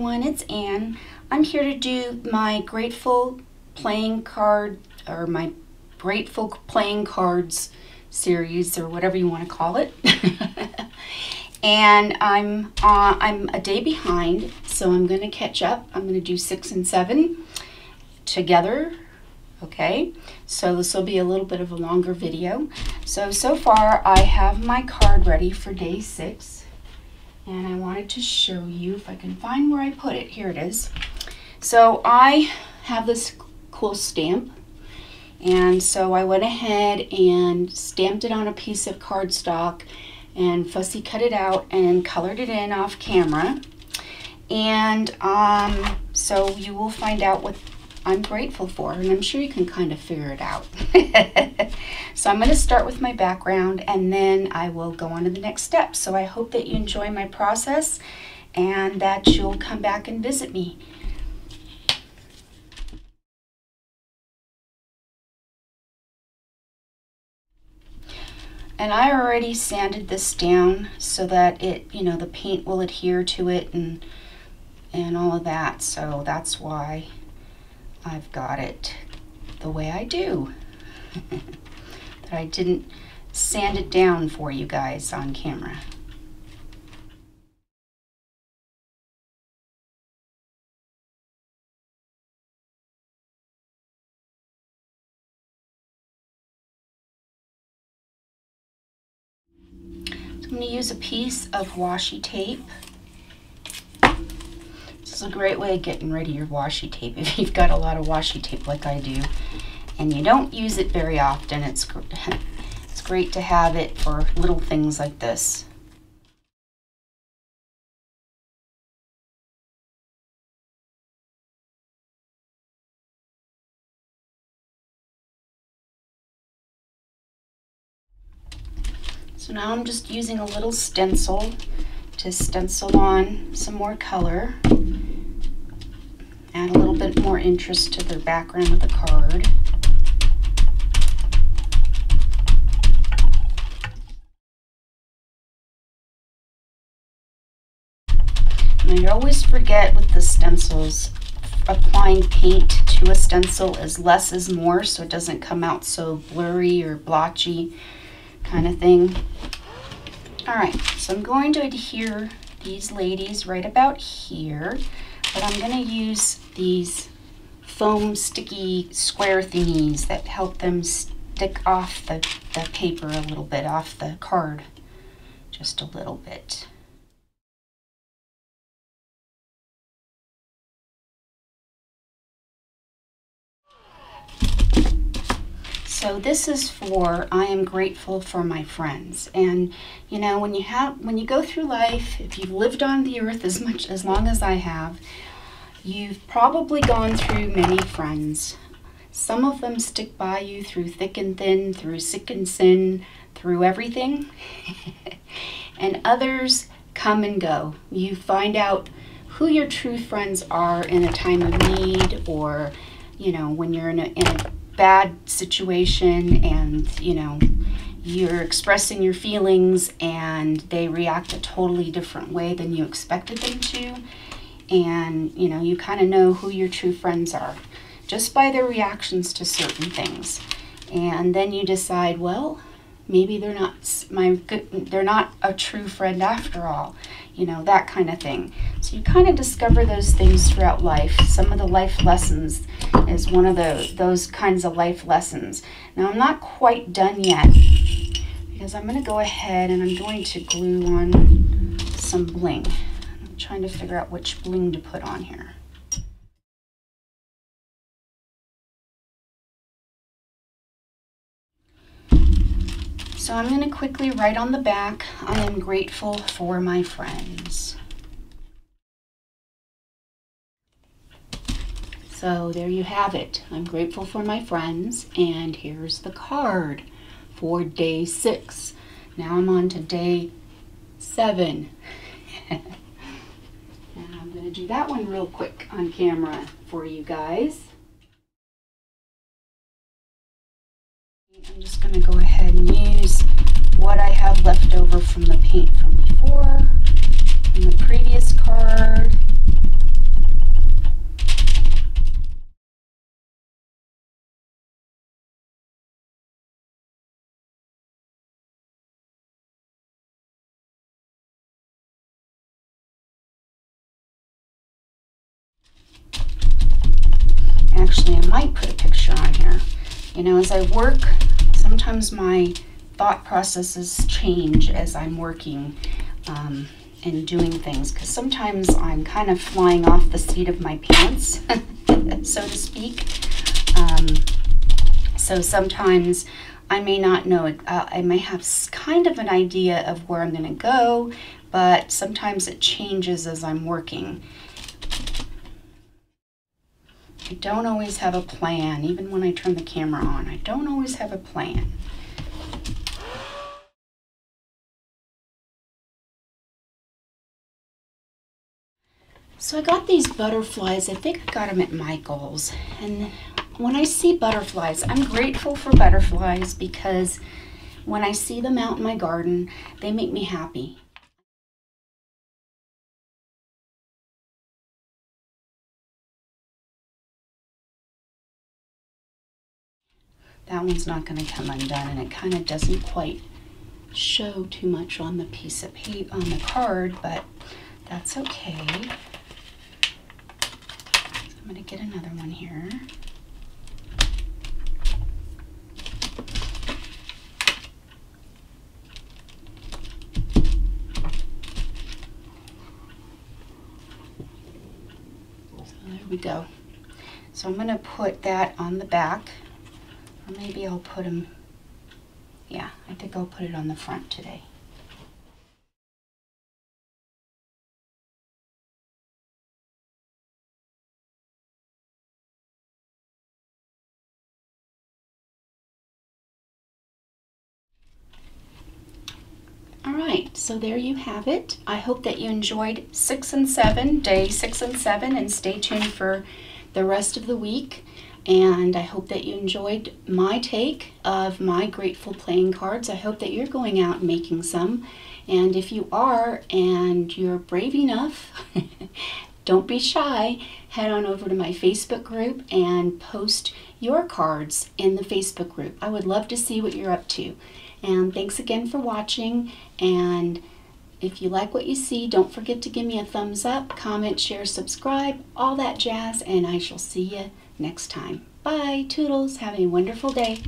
everyone, it's Ann. I'm here to do my Grateful playing card, or my Grateful playing cards series, or whatever you want to call it. And I'm a day behind, so I'm going to catch up. I'm going to do 6 and 7 together. Okay, so this will be a little bit of a longer video. So far I have my card ready for day 6. And I wanted to show you, if I can find where I put it. Here it is. So I have this cool stamp, and so I went ahead and stamped it on a piece of cardstock and fussy cut it out and colored it in off camera. And so you will find out what I'm grateful for, and I'm sure you can kind of figure it out. So I'm going to start with my background, and then I will go on to the next step. So I hope that you enjoy my process and that you'll come back and visit me. And I already sanded this down so that it, the paint will adhere to it and all of that. So that's why I've got it the way I do. That I didn't sand it down for you guys on camera. So I'm going to use a piece of washi tape. This is a great way of getting rid of your washi tape if you've got a lot of washi tape like I do and you don't use it very often. It's great to have it for little things like this. So now I'm just using a little stencil to stencil on some more color, add a little bit more interest to the background of the card. And I always forget with the stencils, applying paint to a stencil is less is more, so it doesn't come out so blurry or blotchy kind of thing. Alright, so I'm going to adhere these ladies right about here, but I'm going to use these foam sticky square thingies that help them stick off the paper a little bit, off the card, just a little bit. So this is for I am grateful for my friends. And when you go through life, if you've lived on the earth as long as I have, you've probably gone through many friends. Some of them stick by you through thick and thin, through sick and sin, through everything. And others come and go. You find out who your true friends are in a time of need, or when you're in a bad situation and you're expressing your feelings and they react a totally different way than you expected them to, and you kind of know who your true friends are just by their reactions to certain things. And then you decide, well, maybe they're not a true friend after all, that kind of thing. So you kind of discover those things throughout life. Some of the life lessons is one of those kinds of life lessons. Now I'm not quite done yet, because I'm going to go ahead and I'm going to glue on some bling. I'm trying to figure out which bling to put on here. So I'm going to quickly write on the back, I am grateful for my friends. So there you have it. I'm grateful for my friends, and here's the card for day 6. Now I'm on to day 7. And I'm going to do that one real quick on camera for you guys. I'm just going to go ahead and use what I have left over from the paint from before, from the previous card. Actually, I might put a picture on here. You know, as I work, sometimes my thought processes change as I'm working and doing things, because sometimes I'm kind of flying off the seat of my pants, so to speak. So sometimes I may not know, I may have kind of an idea of where I'm going to go, but sometimes it changes as I'm working. I don't always have a plan, even when I turn the camera on. I don't always have a plan. So I got these butterflies. I think I got them at Michael's. And when I see butterflies, I'm grateful for butterflies because when I see them out in my garden, they make me happy. That one's not going to come undone, and it kind of doesn't quite show too much on the piece of paper, on the card, but that's okay. So I'm going to get another one here. So there we go. So I'm going to put that on the back. Or maybe I'll put them, yeah, I think I'll put it on the front today. All right, so there you have it. I hope that you enjoyed 6 and 7, day 6 and 7, and stay tuned for the rest of the week. And I hope that you enjoyed my take of my grateful playing cards. I hope that you're going out and making some. And if you are and you're brave enough, don't be shy. Head on over to my Facebook group and post your cards in the Facebook group. I would love to see what you're up to. And thanks again for watching. And if you like what you see, don't forget to give me a thumbs up, comment, share, subscribe, all that jazz. And I shall see you next time. Bye, toodles. Have a wonderful day.